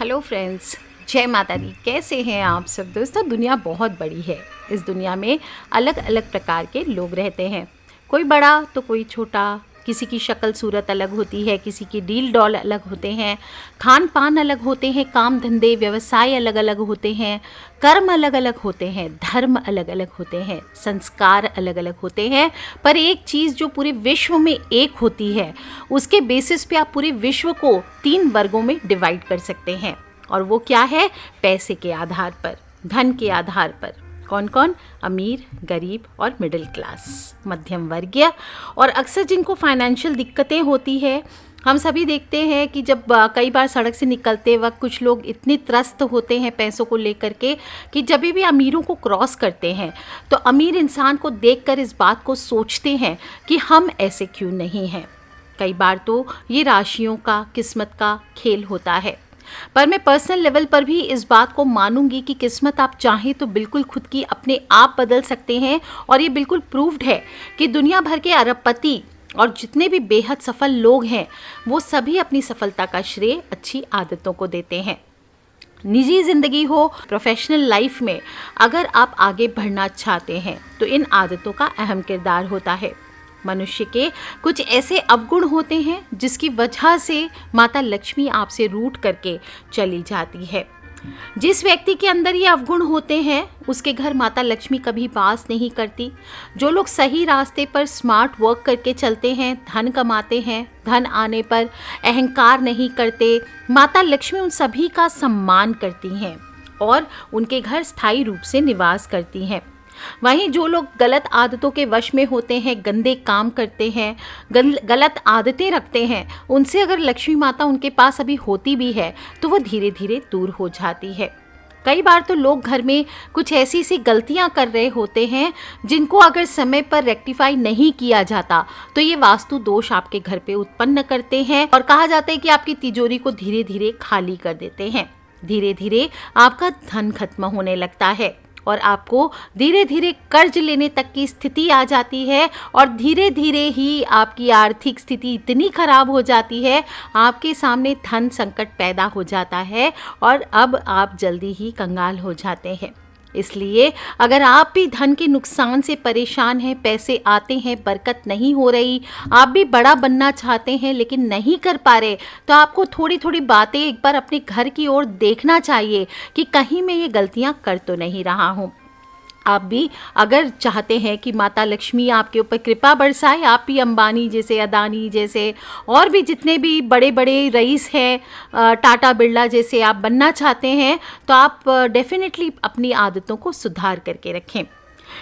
Hello friends, जय माता दी। कैसे हैं आप सब दोस्तों। दुनिया बहुत बड़ी है। इस दुनिया में अलग अलग प्रकार के लोग रहते हैं, कोई बड़ा तो कोई छोटा। किसी की शक्ल सूरत अलग होती है, किसी की डील डॉल अलग होते हैं, खान पान अलग होते हैं, काम धंधे व्यवसाय अलग अलग होते हैं, कर्म अलग अलग होते हैं, धर्म अलग अलग होते हैं, संस्कार अलग अलग होते हैं। पर एक चीज़ जो पूरे विश्व में एक होती है, उसके बेसिस पे आप पूरे विश्व को 3 वर्गों में डिवाइड कर सकते हैं। और वो क्या है? पैसे के आधार पर, धन के आधार पर। कौन कौन? अमीर, गरीब और मिडिल क्लास, मध्यम वर्गीय। और अक्सर जिनको फाइनेंशियल दिक्कतें होती है, हम सभी देखते हैं कि जब कई बार सड़क से निकलते वक्त कुछ लोग इतने त्रस्त होते हैं पैसों को लेकर के कि जब भी अमीरों को क्रॉस करते हैं तो अमीर इंसान को देखकर इस बात को सोचते हैं कि हम ऐसे क्यों नहीं हैं। कई बार तो ये राशियों का, किस्मत का खेल होता है। पर मैं पर्सनल लेवल पर भी इस बात को मानूंगी कि किस्मत आप चाहें तो बिल्कुल खुद की अपने आप बदल सकते हैं। और ये बिल्कुल प्रूव्ड है कि दुनिया भर के अरबपति और जितने भी बेहद सफल लोग हैं, वो सभी अपनी सफलता का श्रेय अच्छी आदतों को देते हैं। निजी ज़िंदगी हो, प्रोफेशनल लाइफ में अगर आप आगे बढ़ना चाहते हैं तो इन आदतों का अहम किरदार होता है। मनुष्य के कुछ ऐसे अवगुण होते हैं जिसकी वजह से माता लक्ष्मी आपसे रूठ करके चली जाती है। जिस व्यक्ति के अंदर ये अवगुण होते हैं उसके घर माता लक्ष्मी कभी वास नहीं करती। जो लोग सही रास्ते पर स्मार्ट वर्क करके चलते हैं, धन कमाते हैं, धन आने पर अहंकार नहीं करते, माता लक्ष्मी उन सभी का सम्मान करती हैं और उनके घर स्थायी रूप से निवास करती हैं। वहीं जो लोग गलत आदतों के वश में होते हैं, गंदे काम करते हैं, गलत आदतें रखते हैं, उनसे अगर लक्ष्मी माता उनके पास अभी होती भी है तो वो धीरे धीरे दूर हो जाती है। कई बार तो लोग घर में कुछ ऐसी सी गलतियां कर रहे होते हैं जिनको अगर समय पर रेक्टिफाई नहीं किया जाता तो ये वास्तु दोष आपके घर पे उत्पन्न करते हैं और कहा जाता है कि आपकी तिजोरी को धीरे धीरे खाली कर देते हैं। धीरे धीरे आपका धन खत्म होने लगता है और आपको धीरे धीरे कर्ज लेने तक की स्थिति आ जाती है और धीरे धीरे ही आपकी आर्थिक स्थिति इतनी खराब हो जाती है, आपके सामने धन संकट पैदा हो जाता है और अब आप जल्दी ही कंगाल हो जाते हैं। इसलिए अगर आप भी धन के नुकसान से परेशान हैं, पैसे आते हैं, बरकत नहीं हो रही, आप भी बड़ा बनना चाहते हैं लेकिन नहीं कर पा रहे, तो आपको थोड़ी थोड़ी बातें एक बार अपने घर की ओर देखना चाहिए कि कहीं मैं ये गलतियां कर तो नहीं रहा हूँ। आप भी अगर चाहते हैं कि माता लक्ष्मी आपके ऊपर कृपा बरसाए, आप भी अंबानी जैसे, अदानी जैसे और भी जितने भी बड़े बड़े रईस हैं, टाटा बिरला जैसे आप बनना चाहते हैं, तो आप डेफिनेटली अपनी आदतों को सुधार करके रखें।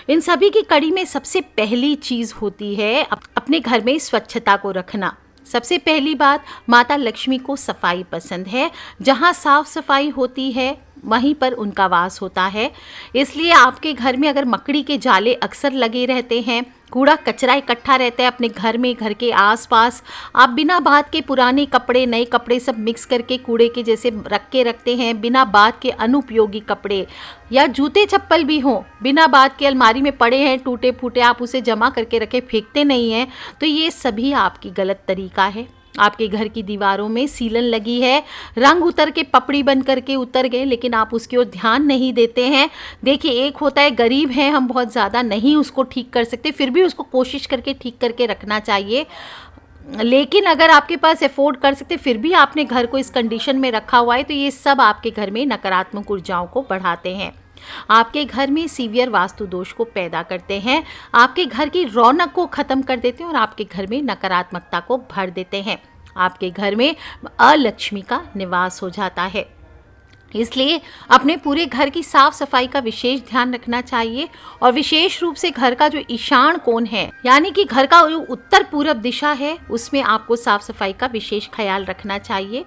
इन सभी की कड़ी में सबसे पहली चीज़ होती है अपने घर में स्वच्छता को रखना। सबसे पहली बात, माता लक्ष्मी को सफाई पसंद है। जहाँ साफ सफाई होती है वहीं पर उनका वास होता है। इसलिए आपके घर में अगर मकड़ी के जाले अक्सर लगे रहते हैं, कूड़ा कचरा इकट्ठा रहता है अपने घर में, घर के आसपास, आप बिना बात के पुराने कपड़े, नए कपड़े सब मिक्स करके कूड़े के जैसे रख के रखते हैं, बिना बात के अनुपयोगी कपड़े या जूते चप्पल भी हों, बिना बात के अलमारी में पड़े हैं टूटे फूटे, आप उसे जमा करके रखे, फेंकते नहीं हैं, तो ये सभी आपकी गलत तरीका है। आपके घर की दीवारों में सीलन लगी है, रंग उतर के पपड़ी बन करके उतर गए लेकिन आप उसकी ओर ध्यान नहीं देते हैं। देखिए, एक होता है गरीब हैं हम, बहुत ज़्यादा नहीं उसको ठीक कर सकते, फिर भी उसको कोशिश करके ठीक करके रखना चाहिए। लेकिन अगर आपके पास अफोर्ड कर सकते फिर भी आपने घर को इस कंडीशन में रखा हुआ है, तो ये सब आपके घर में नकारात्मक ऊर्जाओं को बढ़ाते हैं, आपके घर में सीवियर वास्तु दोष को पैदा करते हैं, आपके घर की रौनक को ख़त्म कर देते हैं और आपके घर में नकारात्मकता को भर देते हैं। आपके घर में अलक्ष्मी का निवास हो जाता है। इसलिए अपने पूरे घर की साफ सफाई का विशेष ध्यान रखना चाहिए और विशेष रूप से घर का जो ईशान कोण है, यानी कि घर का जो उत्तर पूर्व दिशा है, उसमें आपको साफ सफाई का विशेष ख्याल रखना चाहिए।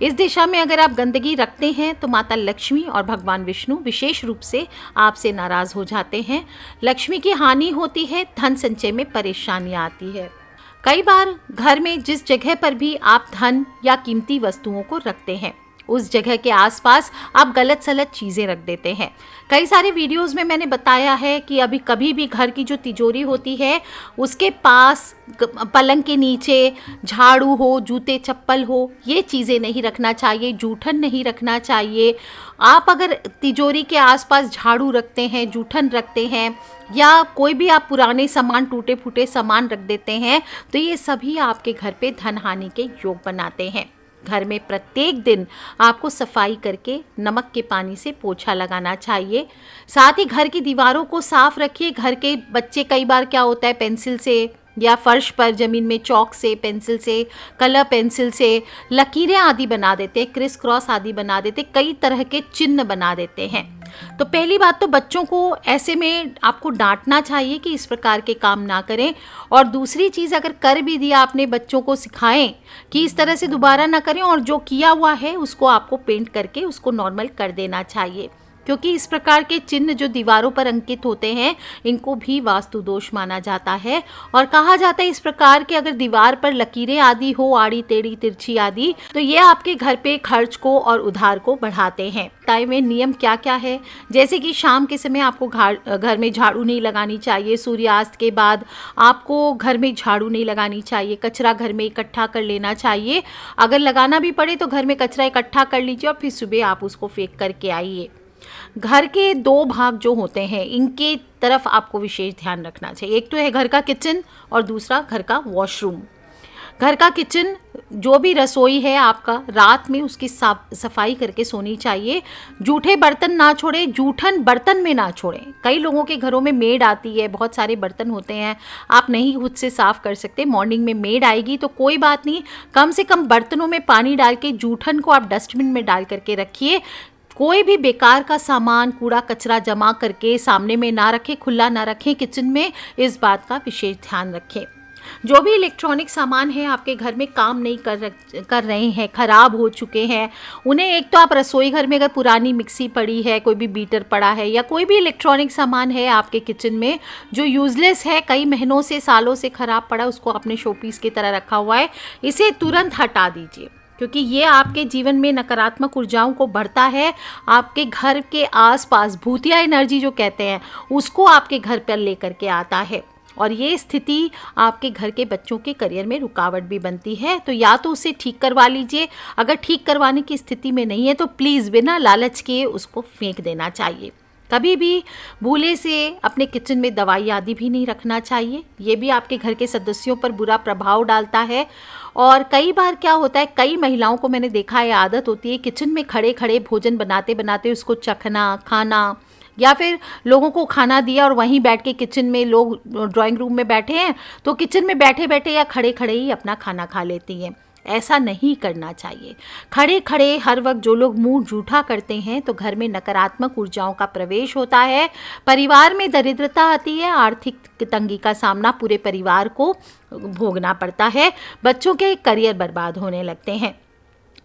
इस दिशा में अगर आप गंदगी रखते हैं तो माता लक्ष्मी और भगवान विष्णु विशेष रूप से आपसे नाराज हो जाते हैं। लक्ष्मी की हानि होती है, धन संचय में परेशानी आती है। कई बार घर में जिस जगह पर भी आप धन या कीमती वस्तुओं को रखते हैं उस जगह के आसपास आप गलत सलत चीज़ें रख देते हैं। कई सारे वीडियोस में मैंने बताया है कि अभी कभी भी घर की जो तिजोरी होती है उसके पास, पलंग के नीचे झाड़ू हो, जूते चप्पल हो, ये चीज़ें नहीं रखना चाहिए, जूठन नहीं रखना चाहिए। आप अगर तिजोरी के आसपास झाड़ू रखते हैं, जूठन रखते हैं या कोई भी आप पुराने सामान, टूटे फूटे सामान रख देते हैं तो ये सभी आपके घर पे धन हानि के योग बनाते हैं। घर में प्रत्येक दिन आपको सफाई करके नमक के पानी से पोछा लगाना चाहिए। साथ ही घर की दीवारों को साफ रखिए। घर के बच्चे कई बार क्या होता है, पेंसिल से या फर्श पर ज़मीन में चौक से, पेंसिल से, कलर पेंसिल से लकीरें आदि बना देते हैं, क्रिस क्रॉस आदि बना देते, कई तरह के चिन्ह बना देते हैं। तो पहली बात तो बच्चों को ऐसे में आपको डांटना चाहिए कि इस प्रकार के काम ना करें। और दूसरी चीज़, अगर कर भी दिया आपने, बच्चों को सिखाएं कि इस तरह से दोबारा ना करें और जो किया हुआ है उसको आपको पेंट करके उसको नॉर्मल कर देना चाहिए, क्योंकि इस प्रकार के चिन्ह जो दीवारों पर अंकित होते हैं इनको भी वास्तु दोष माना जाता है। और कहा जाता है इस प्रकार के अगर दीवार पर लकीरें आदि हो, आड़ी टेढ़ी तिरछी आदि, तो ये आपके घर पे खर्च को और उधार को बढ़ाते हैं। ताई में नियम क्या क्या है, जैसे कि शाम के समय आपको घर में झाड़ू नहीं लगानी चाहिए, सूर्यास्त के बाद आपको घर में झाड़ू नहीं लगानी चाहिए, कचरा घर में इकट्ठा कर लेना चाहिए। अगर लगाना भी पड़े तो घर में कचरा इकट्ठा कर लीजिए और फिर सुबह आप उसको फेंक करके आइए। घर के दो भाग जो होते हैं इनके तरफ आपको विशेष ध्यान रखना चाहिए। एक तो है घर का किचन और दूसरा घर का वॉशरूम। घर का किचन, जो भी रसोई है आपका, रात में उसकी सफाई करके सोनी चाहिए। जूठे बर्तन ना छोड़ें, जूठन बर्तन में ना छोड़ें। कई लोगों के घरों में मेड आती है, बहुत सारे बर्तन होते हैं, आप नहीं खुद से साफ़ कर सकते, मॉर्निंग में मेड आएगी तो कोई बात नहीं, कम से कम बर्तनों में पानी डाल के जूठन को आप डस्टबिन में डाल करके रखिए। कोई भी बेकार का सामान, कूड़ा कचरा जमा करके सामने में ना रखें, खुला ना रखें किचन में, इस बात का विशेष ध्यान रखें। जो भी इलेक्ट्रॉनिक सामान है आपके घर में काम नहीं कर रहे हैं, ख़राब हो चुके हैं, उन्हें एक तो आप रसोई घर में अगर पुरानी मिक्सी पड़ी है, कोई भी बीटर पड़ा है या कोई भी इलेक्ट्रॉनिक सामान है आपके किचन में जो यूज़लेस है, कई महीनों से, सालों से ख़राब पड़ा, उसको अपने शोपीस की तरह रखा हुआ है, इसे तुरंत हटा दीजिए, क्योंकि ये आपके जीवन में नकारात्मक ऊर्जाओं को बढ़ता है। आपके घर के आसपास भूतिया एनर्जी जो कहते हैं उसको आपके घर पर लेकर के आता है और ये स्थिति आपके घर के बच्चों के करियर में रुकावट भी बनती है। तो या तो उसे ठीक करवा लीजिए, अगर ठीक करवाने की स्थिति में नहीं है तो प्लीज़ बिना लालच के उसको फेंक देना चाहिए। कभी भी भूले से अपने किचन में दवाई आदि भी नहीं रखना चाहिए, ये भी आपके घर के सदस्यों पर बुरा प्रभाव डालता है। और कई बार क्या होता है, कई महिलाओं को मैंने देखा है, आदत होती है किचन में खड़े खड़े भोजन बनाते बनाते उसको चखना, खाना, या फिर लोगों को खाना दिया और वहीं बैठ के, किचन में लोग ड्राइंग रूम में बैठे हैं तो किचन में बैठे बैठे या खड़े खड़े ही अपना खाना खा लेती हैं। ऐसा नहीं करना चाहिए। खड़े खड़े हर वक्त जो लोग मुंह जूठा करते हैं तो घर में नकारात्मक ऊर्जाओं का प्रवेश होता है, परिवार में दरिद्रता आती है, आर्थिक तंगी का सामना पूरे परिवार को भोगना पड़ता है, बच्चों के करियर बर्बाद होने लगते हैं।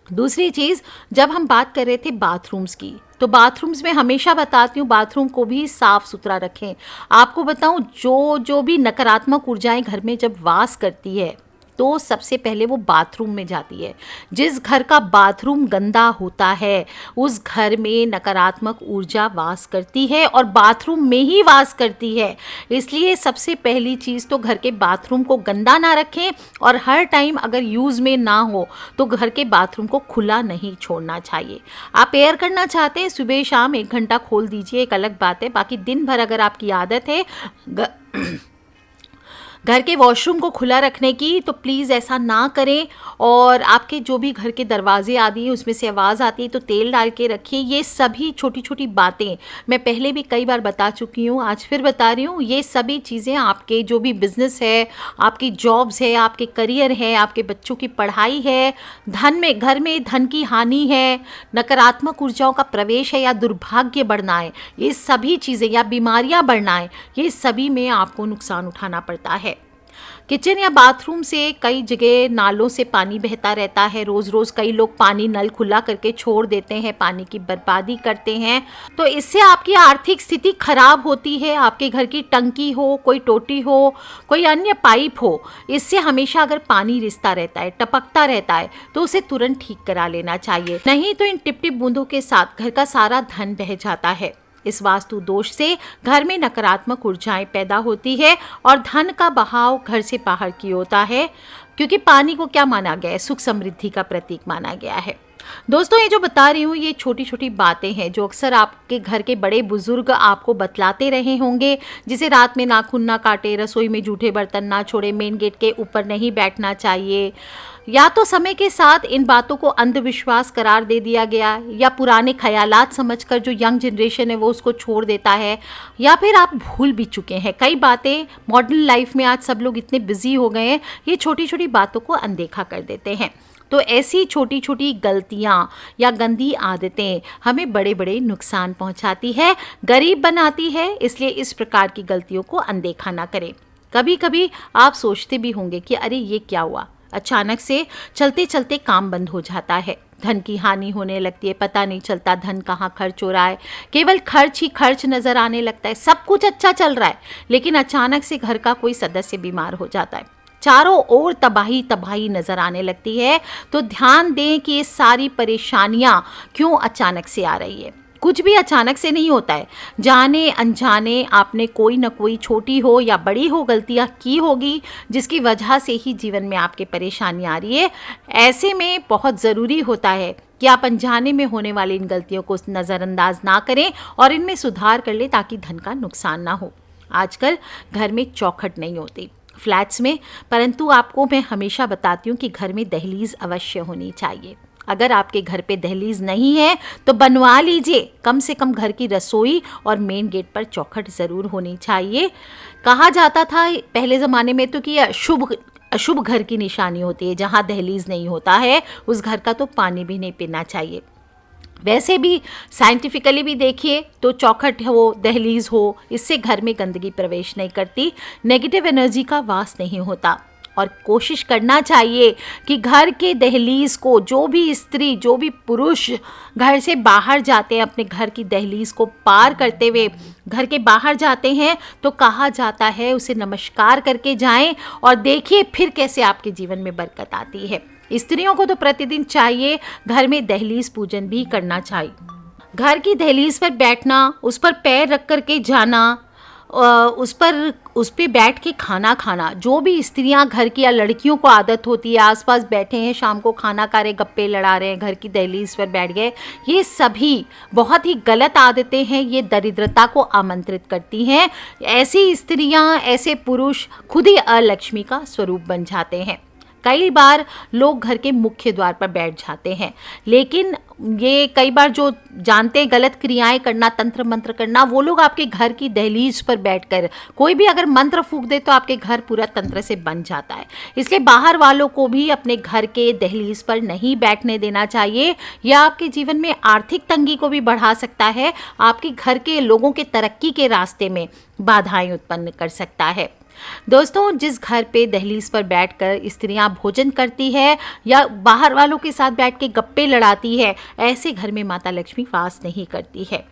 दूसरी चीज़, जब हम बात कर रहे थे बाथरूम्स की, तो बाथरूम्स में हमेशा बताती हूँ बाथरूम को भी साफ़ सुथरा रखें। आपको बताऊँ, जो भी नकारात्मक ऊर्जाएं घर में जब वास करती है तो सबसे पहले वो बाथरूम में जाती है। जिस घर का बाथरूम गंदा होता है उस घर में नकारात्मक ऊर्जा वास करती है और बाथरूम में ही वास करती है। इसलिए सबसे पहली चीज़ तो घर के बाथरूम को गंदा ना रखें और हर टाइम अगर यूज़ में ना हो तो घर के बाथरूम को खुला नहीं छोड़ना चाहिए। आप एयर करना चाहते हैं, सुबह शाम 1 घंटा खोल दीजिए, एक अलग बात है। बाकी दिन भर अगर आपकी आदत है घर के वॉशरूम को खुला रखने की, तो प्लीज़ ऐसा ना करें। और आपके जो भी घर के दरवाजे आदि हैं उसमें से आवाज़ आती है तो तेल डाल के रखिए। ये सभी छोटी छोटी बातें मैं पहले भी कई बार बता चुकी हूँ, आज फिर बता रही हूँ। ये सभी चीज़ें आपके जो भी बिज़नेस है, आपकी जॉब्स है, आपके करियर है, आपके बच्चों की पढ़ाई है, घर में धन की हानि है, नकारात्मक ऊर्जाओं का प्रवेश है या दुर्भाग्य बढ़ना है, ये सभी चीज़ें, या बीमारियाँ बढ़ना है, ये सभी में आपको नुकसान उठाना पड़ता है। किचन या बाथरूम से कई जगह नालों से पानी बहता रहता है। रोज़ रोज़ कई लोग पानी नल खुला करके छोड़ देते हैं, पानी की बर्बादी करते हैं। तो इससे आपकी आर्थिक स्थिति खराब होती है। आपके घर की टंकी हो, कोई टोटी हो, कोई अन्य पाइप हो, इससे हमेशा अगर पानी रिसता रहता है, टपकता रहता है, तो उसे तुरंत ठीक करा लेना चाहिए। नहीं तो इन टिप टिप बूंदों के साथ घर का सारा धन बह जाता है। इस वास्तु दोष से घर में नकारात्मक ऊर्जाएं पैदा होती है और धन का बहाव घर से बाहर की होता है, क्योंकि पानी को क्या माना गया है? सुख समृद्धि का प्रतीक माना गया है। दोस्तों, ये जो बता रही हूँ ये छोटी छोटी बातें हैं जो अक्सर आपके घर के बड़े बुजुर्ग आपको बतलाते रहे होंगे। जिसे रात में नाखून ना काटे, रसोई में जूठे बर्तन ना छोड़े, मेन गेट के ऊपर नहीं बैठना चाहिए। या तो समय के साथ इन बातों को अंधविश्वास करार दे दिया गया, या पुराने ख्यालात समझकर जो यंग जनरेशन है वो उसको छोड़ देता है, या फिर आप भूल भी चुके हैं। कई बातें मॉडर्न लाइफ में आज सब लोग इतने बिजी हो गए हैं, ये छोटी छोटी बातों को अनदेखा कर देते हैं। तो ऐसी छोटी छोटी गलतियां या गंदी आदतें हमें बड़े बड़े नुकसान पहुंचाती है, गरीब बनाती है। इसलिए इस प्रकार की गलतियों को अनदेखा ना करें। कभी कभी आप सोचते भी होंगे कि अरे ये क्या हुआ, अचानक से चलते चलते काम बंद हो जाता है, धन की हानि होने लगती है, पता नहीं चलता धन कहाँ खर्च हो रहा है, केवल खर्च ही खर्च नजर आने लगता है। सब कुछ अच्छा चल रहा है, लेकिन अचानक से घर का कोई सदस्य बीमार हो जाता है, चारों ओर तबाही तबाही नजर आने लगती है। तो ध्यान दें कि ये सारी परेशानियां क्यों अचानक से आ रही है। कुछ भी अचानक से नहीं होता है। जाने अनजाने आपने कोई ना कोई छोटी हो या बड़ी हो गलतियां की होगी, जिसकी वजह से ही जीवन में आपके परेशानी आ रही है। ऐसे में बहुत ज़रूरी होता है कि आप अनजाने में होने वाली इन गलतियों को नज़रअंदाज ना करें और इनमें सुधार कर लें, ताकि धन का नुकसान ना हो। आजकल घर में चौखट नहीं होती फ्लैट्स में, परंतु आपको मैं हमेशा बताती हूँ कि घर में दहलीज अवश्य होनी चाहिए। अगर आपके घर पे दहलीज नहीं है तो बनवा लीजिए। कम से कम घर की रसोई और मेन गेट पर चौखट ज़रूर होनी चाहिए। कहा जाता था पहले ज़माने में तो कि अशुभ घर की निशानी होती है। जहाँ दहलीज नहीं होता है उस घर का तो पानी भी नहीं पीना चाहिए। वैसे भी साइंटिफिकली भी देखिए तो चौखट हो, दहलीज हो, इससे घर में गंदगी प्रवेश नहीं करती, नेगेटिव एनर्जी का वास नहीं होता। और कोशिश करना चाहिए कि घर के दहलीज को, जो भी स्त्री, जो भी पुरुष घर से बाहर जाते हैं, अपने घर की दहलीज को पार करते हुए घर के बाहर जाते हैं, तो कहा जाता है उसे नमस्कार करके जाएं और देखिए फिर कैसे आपके जीवन में बरकत आती है। स्त्रियों को तो प्रतिदिन चाहिए घर में दहलीज पूजन भी करना चाहिए। घर की दहलीज पर बैठना, उस पर पैर रख कर के जाना, उस पे बैठ के खाना खाना, जो भी स्त्रियां घर की या लड़कियों को आदत होती है, आसपास बैठे हैं, शाम को खाना खा रहे, गप्पे लड़ा रहे हैं, घर की दहलीज पर बैठ गए, ये सभी बहुत ही गलत आदतें हैं। ये दरिद्रता को आमंत्रित करती हैं। ऐसी स्त्रियां, ऐसे पुरुष खुद ही अलक्ष्मी का स्वरूप बन जाते हैं। कई बार लोग घर के मुख्य द्वार पर बैठ जाते हैं, लेकिन ये कई बार जो जानते हैं गलत क्रियाएं करना, तंत्र मंत्र करना, वो लोग आपके घर की दहलीज पर बैठकर कोई भी अगर मंत्र फूंक दे तो आपके घर पूरा तंत्र से बन जाता है। इसलिए बाहर वालों को भी अपने घर के दहलीज पर नहीं बैठने देना चाहिए। यह आपके जीवन में आर्थिक तंगी को भी बढ़ा सकता है, आपके घर के लोगों के तरक्की के रास्ते में बाधाएं उत्पन्न कर सकता है। दोस्तों, जिस घर पे दहलीज पर बैठकर स्त्रियां भोजन करती है या बाहर वालों के साथ बैठ के गप्पे लड़ाती है, ऐसे घर में माता लक्ष्मी वास नहीं करती है।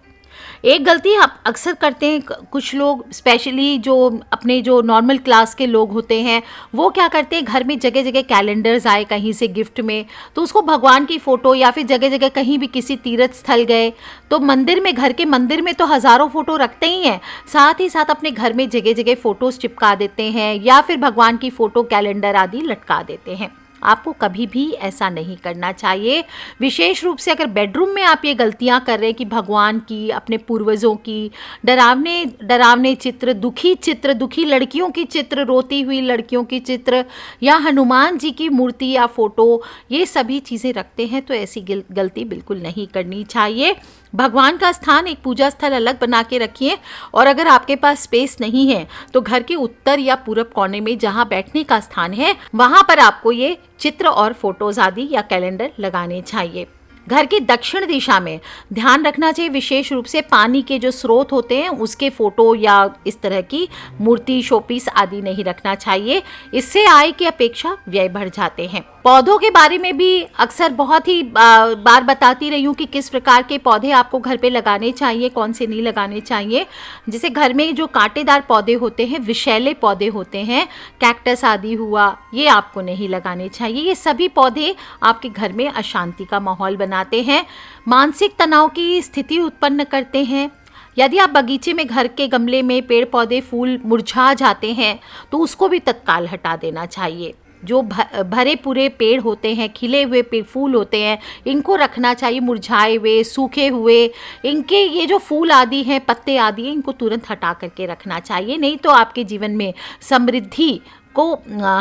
एक गलती आप अक्सर करते हैं कुछ लोग, स्पेशली जो अपने जो नॉर्मल क्लास के लोग होते हैं, वो क्या करते हैं, घर में जगह जगह कैलेंडर्स आए कहीं से गिफ्ट में, तो उसको भगवान की फ़ोटो या फिर जगह जगह कहीं भी किसी तीर्थ स्थल गए तो मंदिर में, घर के मंदिर में तो हज़ारों फ़ोटो रखते ही हैं, साथ ही साथ अपने घर में जगह जगह फ़ोटोज़ चिपका देते हैं या फिर भगवान की फ़ोटो, कैलेंडर आदि लटका देते हैं। आपको कभी भी ऐसा नहीं करना चाहिए। विशेष रूप से अगर बेडरूम में आप ये गलतियां कर रहे हैं कि भगवान की, अपने पूर्वजों की डरावने चित्र, दुखी लड़कियों की चित्र, रोती हुई लड़कियों की चित्र या हनुमान जी की मूर्ति या फोटो, ये सभी चीज़ें रखते हैं, तो ऐसी गलती बिल्कुल नहीं करनी चाहिए। भगवान का स्थान, एक पूजा स्थल अलग बना के रखिए। और अगर आपके पास स्पेस नहीं है तो घर के उत्तर या पूरब कोने में जहाँ बैठने का स्थान है, वहाँ पर आपको ये चित्र और फोटोज आदि या कैलेंडर लगाने चाहिए। घर की दक्षिण दिशा में ध्यान रखना चाहिए, विशेष रूप से पानी के जो स्रोत होते हैं उसके फोटो या इस तरह की मूर्ति, शोपीस आदि नहीं रखना चाहिए। इससे आय की अपेक्षा व्यय बढ़ जाते हैं। पौधों के बारे में भी अक्सर बहुत ही बार बताती रही हूँ कि किस प्रकार के पौधे आपको घर पे लगाने चाहिए, कौन से नहीं लगाने चाहिए। जैसे घर में जो कांटेदार पौधे होते हैं, विषैले पौधे होते हैं, कैक्टस आदि हुआ, ये आपको नहीं लगाने चाहिए। ये सभी पौधे आपके घर में अशांति का माहौल बनाते हैं, मानसिक तनाव की स्थिति उत्पन्न करते हैं। यदि आप बगीचे में, घर के गमले में पेड़ पौधे, फूल मुरझा जाते हैं तो उसको भी तत्काल हटा देना चाहिए। जो भरे पूरे पेड़ होते हैं, खिले हुए फूल होते हैं, इनको रखना चाहिए। मुरझाए हुए, सूखे हुए, इनके ये जो फूल आदि हैं, पत्ते आदि हैं, इनको तुरंत हटा करके रखना चाहिए, नहीं तो आपके जीवन में समृद्धि को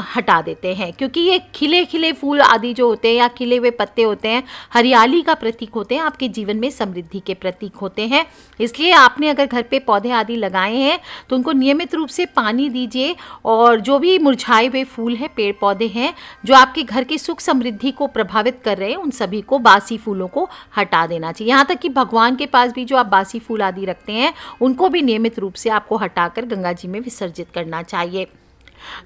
हटा देते हैं। क्योंकि ये खिले खिले फूल आदि जो होते हैं या खिले हुए पत्ते होते हैं, हरियाली का प्रतीक होते हैं, आपके जीवन में समृद्धि के प्रतीक होते हैं। इसलिए आपने अगर घर पे पौधे आदि लगाए हैं तो उनको नियमित रूप से पानी दीजिए, और जो भी मुरझाए हुए फूल हैं, पेड़ पौधे हैं जो आपके घर की सुख समृद्धि को प्रभावित कर रहे हैं, उन सभी को, बासी फूलों को हटा देना चाहिए। यहाँ तक कि भगवान के पास भी जो आप बासी फूल आदि रखते हैं उनको भी नियमित रूप से आपको हटाकर गंगा जी में विसर्जित करना चाहिए।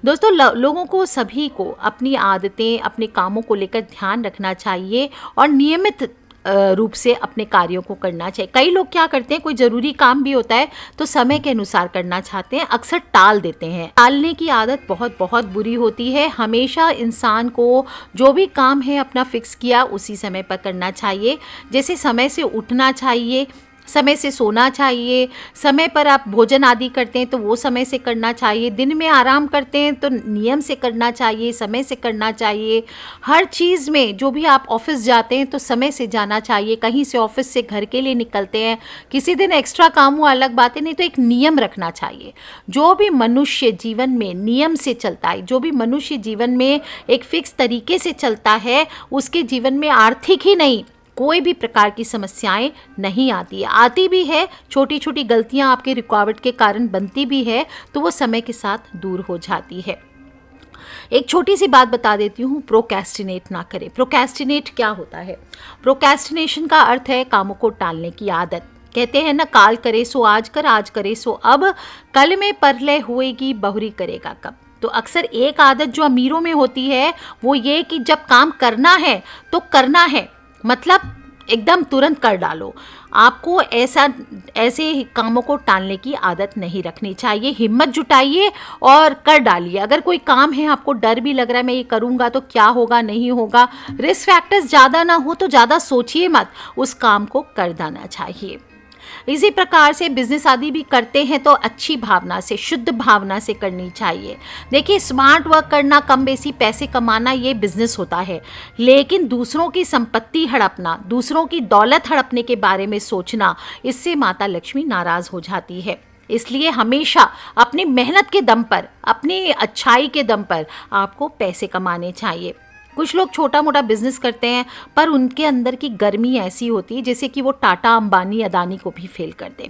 दोस्तों, लोगों को, सभी को अपनी आदतें, अपने कामों को लेकर ध्यान रखना चाहिए और नियमित रूप से अपने कार्यों को करना चाहिए। कई लोग क्या करते हैं, कोई ज़रूरी काम भी होता है तो समय के अनुसार करना चाहते हैं, अक्सर टाल देते हैं। टालने की आदत बहुत बहुत बुरी होती है। हमेशा इंसान को जो भी काम है अपना फिक्स किया उसी समय पर करना चाहिए। जैसे समय से उठना चाहिए, समय से सोना चाहिए, समय पर आप भोजन आदि करते हैं तो वो समय से करना चाहिए, दिन में आराम करते हैं तो नियम से करना चाहिए, समय से करना चाहिए। हर चीज़ में, जो भी आप ऑफिस जाते हैं तो समय से जाना चाहिए, कहीं से ऑफिस से घर के लिए निकलते हैं, किसी दिन एक्स्ट्रा काम हुआ अलग बात है, नहीं तो एक नियम रखना चाहिए। जो भी मनुष्य जीवन में नियम से चलता है, जो भी मनुष्य जीवन में एक फिक्स तरीके से चलता है, उसके जीवन में आर्थिक ही नहीं, कोई भी प्रकार की समस्याएं नहीं आती है। आती भी है, छोटी छोटी गलतियां आपके रुकावट के कारण बनती भी है, तो वो समय के साथ दूर हो जाती है। एक छोटी सी बात बता देती हूँ, प्रोक्रेस्टिनेट ना करें। प्रोक्रेस्टिनेट क्या होता है? प्रोक्रेस्टिनेशन का अर्थ है कामों को टालने की आदत। कहते हैं ना, काल करे सो आज कर, आज करे सो अब, कल में परलय होएगी, बहुरी करेगा कब। तो अक्सर एक आदत जो अमीरों में होती है वो ये कि जब काम करना है तो करना है, मतलब एकदम तुरंत कर डालो। आपको ऐसे कामों को टालने की आदत नहीं रखनी चाहिए। हिम्मत जुटाइए और कर डालिए। अगर कोई काम है, आपको डर भी लग रहा है मैं ये करूँगा तो क्या होगा, नहीं होगा, रिस्क फैक्टर्स ज़्यादा ना हो तो ज़्यादा सोचिए मत, उस काम को कर देना चाहिए। इसी प्रकार से बिजनेस आदि भी करते हैं तो अच्छी भावना से, शुद्ध भावना से करनी चाहिए। देखिए, स्मार्ट वर्क करना, कम बेसी पैसे कमाना, ये बिजनेस होता है, लेकिन दूसरों की संपत्ति हड़पना, दूसरों की दौलत हड़पने के बारे में सोचना, इससे माता लक्ष्मी नाराज हो जाती है। इसलिए हमेशा अपनी मेहनत के दम पर, अपनी अच्छाई के दम पर आपको पैसे कमाने चाहिए। कुछ लोग छोटा मोटा बिजनेस करते हैं पर उनके अंदर की गर्मी ऐसी होती है जैसे कि वो टाटा, अंबानी, अदानी को भी फेल कर दें।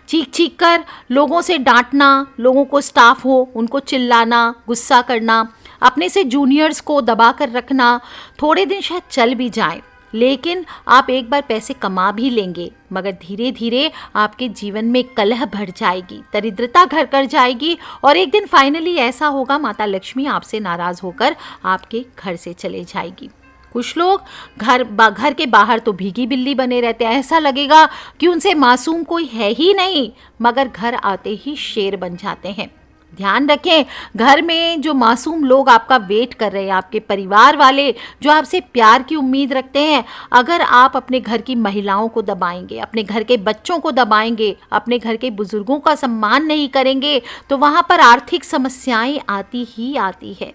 चीख चीख कर लोगों से डांटना, लोगों को, स्टाफ हो उनको चिल्लाना, गुस्सा करना, अपने से जूनियर्स को दबा कर रखना, थोड़े दिन शायद चल भी जाए, लेकिन आप एक बार पैसे कमा भी लेंगे, मगर धीरे धीरे आपके जीवन में कलह बढ़ जाएगी, दरिद्रता घर कर जाएगी, और एक दिन फाइनली ऐसा होगा, माता लक्ष्मी आपसे नाराज होकर आपके घर से चले जाएगी। कुछ लोग घर के बाहर तो भीगी बिल्ली बने रहते हैं, ऐसा लगेगा कि उनसे मासूम कोई है ही नहीं, मगर घर आते ही शेर बन जाते हैं। ध्यान रखें, घर में जो मासूम लोग आपका वेट कर रहे हैं, आपके परिवार वाले जो आपसे प्यार की उम्मीद रखते हैं, अगर आप अपने घर की महिलाओं को दबाएंगे, अपने घर के बच्चों को दबाएंगे, अपने घर के बुजुर्गों का सम्मान नहीं करेंगे, तो वहाँ पर आर्थिक समस्याएं आती ही आती है।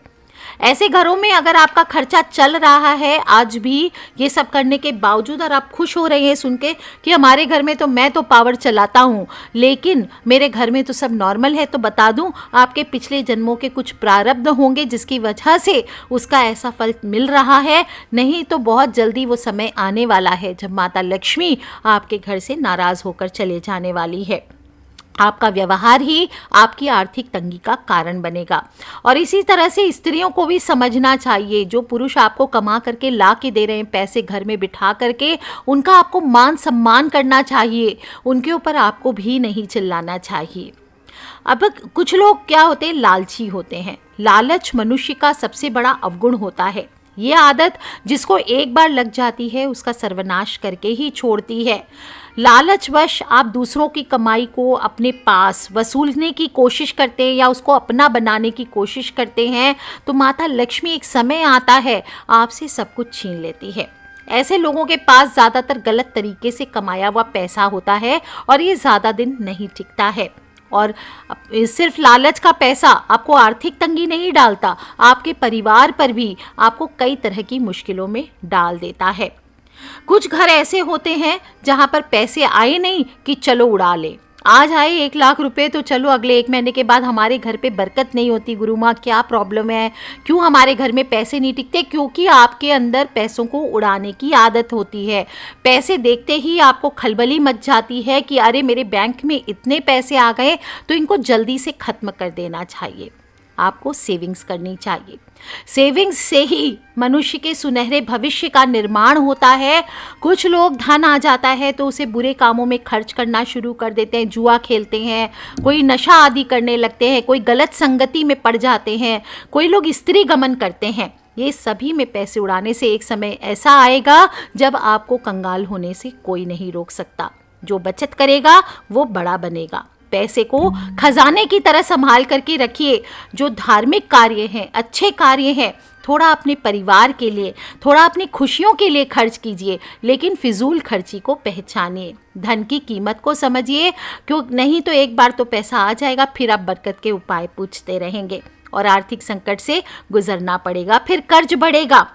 ऐसे घरों में अगर आपका खर्चा चल रहा है आज भी, ये सब करने के बावजूद, और आप खुश हो रहे हैं सुन के कि हमारे घर में तो मैं तो पावर चलाता हूँ, लेकिन मेरे घर में तो सब नॉर्मल है, तो बता दूँ, आपके पिछले जन्मों के कुछ प्रारब्ध होंगे जिसकी वजह से उसका ऐसा फल मिल रहा है। नहीं तो बहुत जल्दी वो समय आने वाला है जब माता लक्ष्मी आपके घर से नाराज़ होकर चले जाने वाली है। आपका व्यवहार ही आपकी आर्थिक तंगी का कारण बनेगा। और इसी तरह से स्त्रियों को भी समझना चाहिए, जो पुरुष आपको कमा करके ला के दे रहे हैं पैसे घर में बिठा करके, उनका आपको मान सम्मान करना चाहिए, उनके ऊपर आपको भी नहीं चिल्लाना चाहिए। अब कुछ लोग क्या होते हैं, लालची होते हैं। लालच मनुष्य का सबसे बड़ा अवगुण होता है। ये आदत जिसको एक बार लग जाती है उसका सर्वनाश करके ही छोड़ती है। लालचवश आप दूसरों की कमाई को अपने पास वसूलने की कोशिश करते हैं या उसको अपना बनाने की कोशिश करते हैं, तो माता लक्ष्मी एक समय आता है आपसे सब कुछ छीन लेती है। ऐसे लोगों के पास ज़्यादातर गलत तरीके से कमाया हुआ पैसा होता है और ये ज़्यादा दिन नहीं टिकता है। और सिर्फ लालच का पैसा आपको आर्थिक तंगी नहीं डालता, आपके परिवार पर भी आपको कई तरह की मुश्किलों में डाल देता है। कुछ घर ऐसे होते हैं जहां पर पैसे आए नहीं कि चलो उड़ा ले, आज आए 1 लाख रुपए तो चलो अगले 1 महीने के बाद हमारे घर पे बरकत नहीं होती। गुरु माँ क्या प्रॉब्लम है, क्यों हमारे घर में पैसे नहीं टिकते? क्योंकि आपके अंदर पैसों को उड़ाने की आदत होती है। पैसे देखते ही आपको खलबली मच जाती है कि अरे मेरे बैंक में इतने पैसे आ गए तो इनको जल्दी से ख़त्म कर देना चाहिए। आपको सेविंग्स करनी चाहिए। सेविंग्स से ही मनुष्य के सुनहरे भविष्य का निर्माण होता है। कुछ लोग धन आ जाता है तो उसे बुरे कामों में खर्च करना शुरू कर देते हैं, जुआ खेलते हैं, कोई नशा आदि करने लगते हैं, कोई गलत संगति में पड़ जाते हैं, कोई लोग स्त्री गमन करते हैं। ये सभी में पैसे उड़ाने से एक समय ऐसा आएगा जब आपको कंगाल होने से कोई नहीं रोक सकता। जो बचत करेगा वो बड़ा बनेगा। पैसे को खजाने की तरह संभाल करके रखिए। जो धार्मिक कार्य हैं, अच्छे कार्य हैं, थोड़ा अपने परिवार के लिए, थोड़ा अपनी खुशियों के लिए खर्च कीजिए, लेकिन फिजूल खर्ची को पहचानिए। धन की कीमत को समझिए, क्यों नहीं तो एक बार तो पैसा आ जाएगा, फिर आप बरकत के उपाय पूछते रहेंगे और आर्थिक संकट से गुजरना पड़ेगा, फिर कर्ज बढ़ेगा।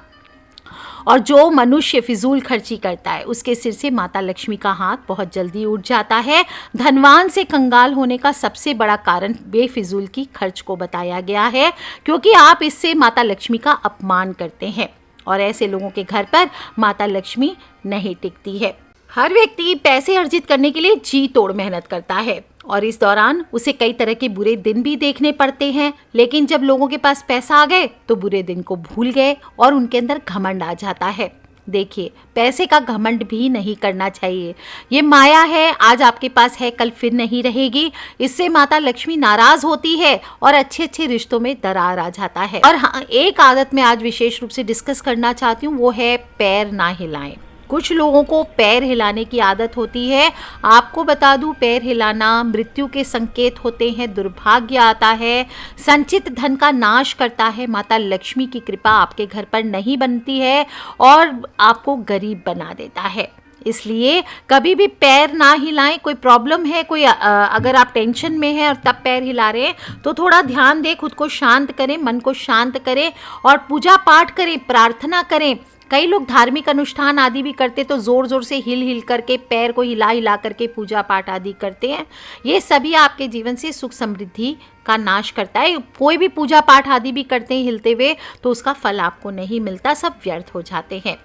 और जो मनुष्य फिजूल खर्ची करता है उसके सिर से माता लक्ष्मी का हाथ बहुत जल्दी उठ जाता है। धनवान से कंगाल होने का सबसे बड़ा कारण बेफिजूल की खर्च को बताया गया है, क्योंकि आप इससे माता लक्ष्मी का अपमान करते हैं और ऐसे लोगों के घर पर माता लक्ष्मी नहीं टिकती है। हर व्यक्ति पैसे अर्जित करने के लिए जी तोड़ मेहनत करता है और इस दौरान उसे कई तरह के बुरे दिन भी देखने पड़ते हैं, लेकिन जब लोगों के पास पैसा आ गए तो बुरे दिन को भूल गए और उनके अंदर घमंड आ जाता है। देखिए, पैसे का घमंड भी नहीं करना चाहिए। ये माया है, आज आपके पास है कल फिर नहीं रहेगी। इससे माता लक्ष्मी नाराज होती है और अच्छे अच्छे रिश्तों में दरार आ जाता है। और हाँ, एक आदत मैं आज विशेष रूप से डिस्कस करना चाहती हूँ, वो है पैर ना हिलाएं। कुछ लोगों को पैर हिलाने की आदत होती है। आपको बता दूं, पैर हिलाना मृत्यु के संकेत होते हैं, दुर्भाग्य आता है, संचित धन का नाश करता है, माता लक्ष्मी की कृपा आपके घर पर नहीं बनती है और आपको गरीब बना देता है। इसलिए कभी भी पैर ना हिलाएं। कोई प्रॉब्लम है, कोई अगर आप टेंशन में हैं और तब पैर हिला रहे हैं तो थोड़ा ध्यान दें, खुद को शांत करें, मन को शांत करें और पूजा पाठ करें, प्रार्थना करें। कई लोग धार्मिक अनुष्ठान आदि भी करते तो ज़ोर ज़ोर से हिल हिल करके, पैर को हिला हिला करके पूजा पाठ आदि करते हैं। ये सभी आपके जीवन से सुख समृद्धि का नाश करता है। कोई भी पूजा पाठ आदि भी करते हैं हिलते हुए तो उसका फल आपको नहीं मिलता, सब व्यर्थ हो जाते हैं।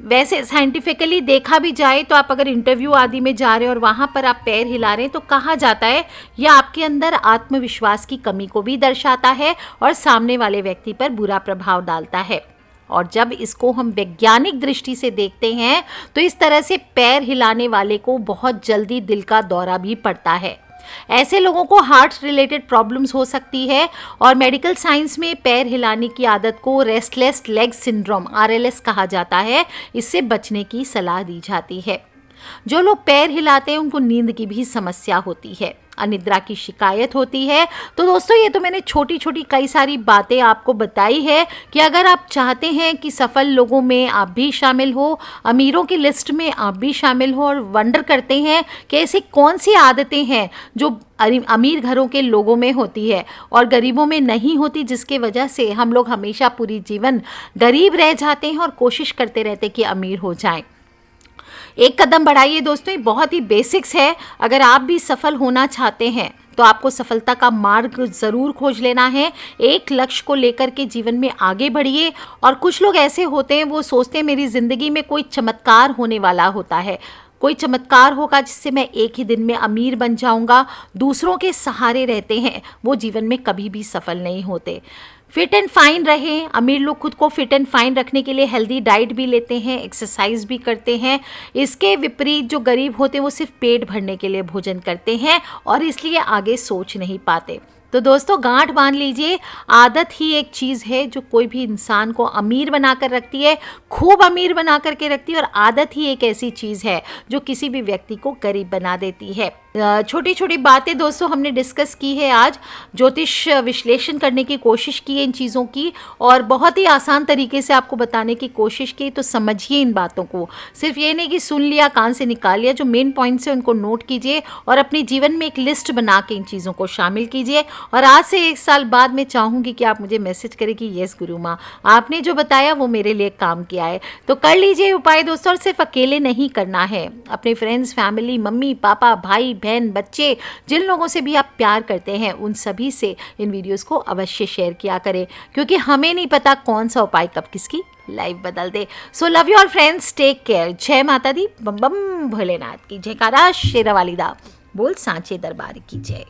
वैसे साइंटिफिकली देखा भी जाए तो आप अगर इंटरव्यू आदि में जा रहे हैं और वहाँ पर आप पैर हिला रहे हैं तो कहा जाता है यह आपके अंदर आत्मविश्वास की कमी को भी दर्शाता है और सामने वाले व्यक्ति पर बुरा प्रभाव डालता है। और जब इसको हम वैज्ञानिक दृष्टि से देखते हैं तो इस तरह से पैर हिलाने वाले को बहुत जल्दी दिल का दौरा भी पड़ता है। ऐसे लोगों को हार्ट रिलेटेड प्रॉब्लम्स हो सकती है और मेडिकल साइंस में पैर हिलाने की आदत को रेस्टलेस लेग सिंड्रोम RLS कहा जाता है। इससे बचने की सलाह दी जाती है। जो लोग पैर हिलाते हैं उनको नींद की भी समस्या होती है, अनिद्रा की शिकायत होती है। तो दोस्तों, ये तो मैंने छोटी छोटी कई सारी बातें आपको बताई है कि अगर आप चाहते हैं कि सफल लोगों में आप भी शामिल हो, अमीरों की लिस्ट में आप भी शामिल हो और वंडर करते हैं कि ऐसी कौन सी आदतें हैं जो अमीर घरों के लोगों में होती है और गरीबों में नहीं होती, जिसके वजह से हम लोग हमेशा पूरी जीवन गरीब रह जाते हैं और कोशिश करते रहते कि अमीर हो जाएं। एक कदम बढ़ाइए दोस्तों, ये बहुत ही बेसिक्स है। अगर आप भी सफल होना चाहते हैं तो आपको सफलता का मार्ग ज़रूर खोज लेना है। एक लक्ष्य को लेकर के जीवन में आगे बढ़िए। और कुछ लोग ऐसे होते हैं, वो सोचते हैं मेरी ज़िंदगी में कोई चमत्कार होने वाला होता है, कोई चमत्कार होगा जिससे मैं एक ही दिन में अमीर बन जाऊंगा। दूसरों के सहारे रहते हैं वो जीवन में कभी भी सफल नहीं होते। फिट एंड फाइन रहें। अमीर लोग खुद को फिट एंड फाइन रखने के लिए हेल्दी डाइट भी लेते हैं, एक्सरसाइज भी करते हैं। इसके विपरीत जो गरीब होते हैं वो सिर्फ पेट भरने के लिए भोजन करते हैं और इसलिए आगे सोच नहीं पाते। तो दोस्तों गांठ बांध लीजिए, आदत ही एक चीज़ है जो कोई भी इंसान को अमीर बना कर रखती है, खूब अमीर बना करके रखती है। और आदत ही एक ऐसी चीज़ है जो किसी भी व्यक्ति को गरीब बना देती है। छोटी छोटी बातें दोस्तों हमने डिस्कस की है आज, ज्योतिष विश्लेषण करने की कोशिश की है इन चीज़ों की और बहुत ही आसान तरीके से आपको बताने की कोशिश की। तो समझिए इन बातों को, सिर्फ ये नहीं कि सुन लिया कान से निकाल लिया। जो मेन पॉइंट्स है उनको नोट कीजिए और अपने जीवन में एक लिस्ट बना के इन चीज़ों को शामिल कीजिए। और आज से 1 साल बाद मैं चाहूँगी कि आप मुझे मैसेज करें कि यस गुरु माँ, आपने जो बताया वो मेरे लिए काम किया है। तो कर लीजिए उपाय दोस्तों, और सिर्फ अकेले नहीं करना है, अपने फ्रेंड्स, फैमिली, मम्मी पापा, भाई बहन, बच्चे, जिन लोगों से भी आप प्यार करते हैं उन सभी से इन वीडियोस को अवश्य शेयर किया करें, क्योंकि हमें नहीं पता कौन सा उपाय कब किसकी लाइफ बदल दे। So love you all friends, take care. जय माता दी, बम बम भोलेनाथ की जयकारा, शेरावाली दा बोल सांचे दरबार की जय।